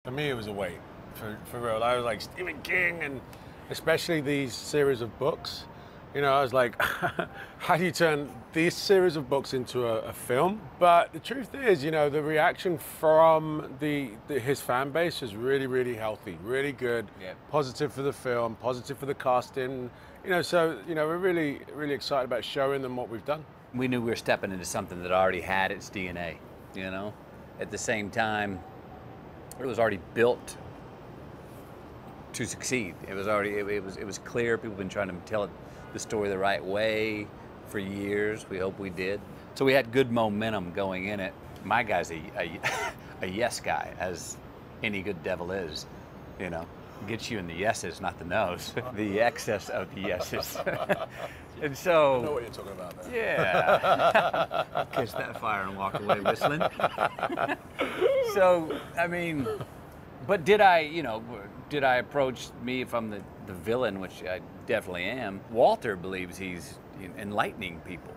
For me, it was a wait, for real. I was like, Stephen King, and especially these series of books. You know, I was like, how do you turn these series of books into a film? But the truth is, you know, the reaction from his fan base is really, really healthy, really good, Yep. Positive for the film, positive for the casting. You know, so, you know, we're really, really excited about showing them what we've done. We knew we were stepping into something that already had its DNA, you know? At the same time, it was already built to succeed. It was already, it was clear. People have been trying to tell the story the right way for years. We hope we did. So we had good momentum going in it. My guy's a yes guy, as any good devil is, you know? Gets you in the yeses, not the nos. The excess of the yeses. And so, I know what you're talking about there. yeah. Kiss that fire and walk away whistling. So, I mean, but did I approach me if I'm the villain, which I definitely am? Walter believes he's enlightening people,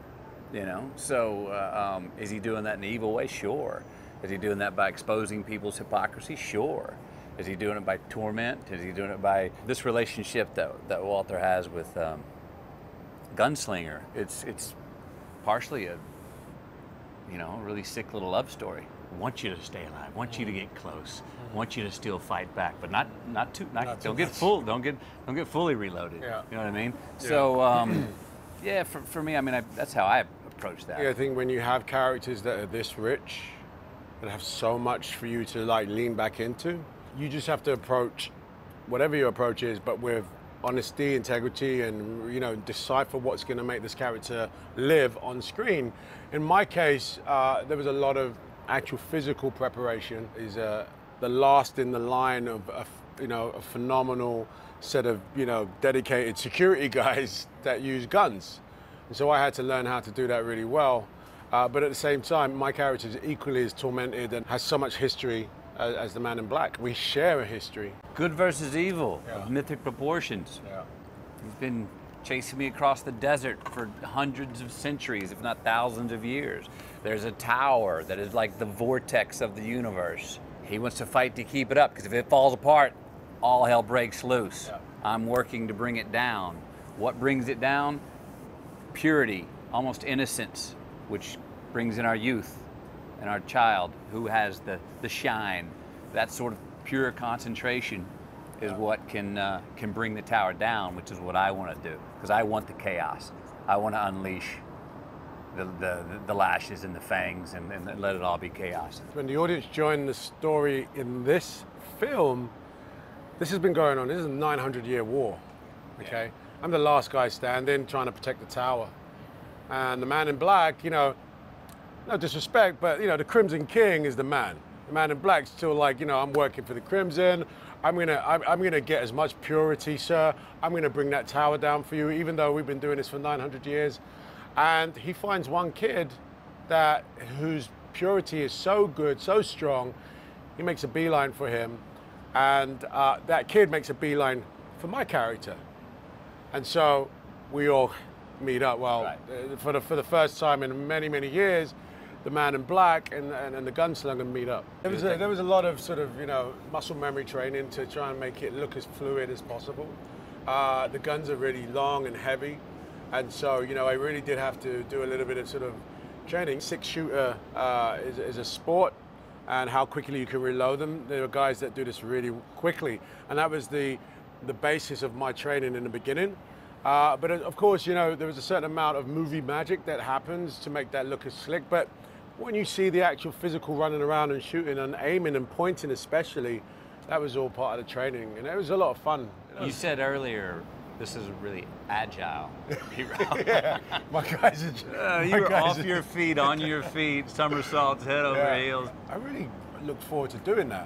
you know? So is he doing that in an evil way? Sure. Is he doing that by exposing people's hypocrisy? Sure. Is he doing it by torment? Is he doing it by this relationship that Walter has with Gunslinger? It's partially a really sick little love story. Want you to stay alive. Want you to get close. Want you to still fight back, but not don't get fully reloaded. Yeah. You know what I mean? Yeah. So yeah, for me, I mean, that's how I approach that. Yeah, I think when you have characters that are this rich, that have so much for you to like lean back into, you just have to approach whatever your approach is, but with honesty, integrity, and decipher what's going to make this character live on screen. In my case, there was a lot of actual physical preparation. Is the last in the line of a phenomenal set of dedicated security guys that use guns, and so I had to learn how to do that really well. But at the same time, my character is equally as tormented and has so much history as the Man in Black. We share a history. Good versus evil, Yeah. of mythic proportions. Yeah. He's been chasing me across the desert for hundreds of centuries, if not thousands of years. There's a tower that is like the vortex of the universe. He wants to fight to keep it up, because if it falls apart, all hell breaks loose. Yeah. I'm working to bring it down. What brings it down? Purity, almost innocence, which brings in our youth and our child who has the shine. That sort of pure concentration is what can bring the tower down, which is what I want to do, because I want the chaos. I want to unleash the lashes and the fangs and let it all be chaos. When the audience joined the story in this film, this has been going on. This is a 900-year war, okay? I'm the last guy standing, trying to protect the tower. And the Man in Black, no disrespect, but the Crimson King is the man. The Man in Black's still like, I'm working for the Crimson. I'm gonna get as much purity, sir. I'm gonna bring that tower down for you, even though we've been doing this for 900 years. And he finds one kid whose purity is so good, so strong. He makes a beeline for him, and that kid makes a beeline for my character. And so we all meet up. Well, Right. for the first time in many, many years, the Man in Black and the Gunslinger meet up. There was a lot of sort of muscle memory training to try and make it look as fluid as possible. The guns are really long and heavy, and so I really did have to do a little bit of sort of training. Six-shooter is a sport, and how quickly you can reload them. There are guys that do this really quickly, and that was the basis of my training in the beginning. But of course, there was a certain amount of movie magic that happens to make that look as slick. But when you see the actual physical running around and shooting and aiming and pointing especially, that was all part of the training. And it was a lot of fun. You said earlier, this is really agile. Yeah, my guys are... You were off your feet, on your feet, somersaults, head over heels. I really look forward to doing that.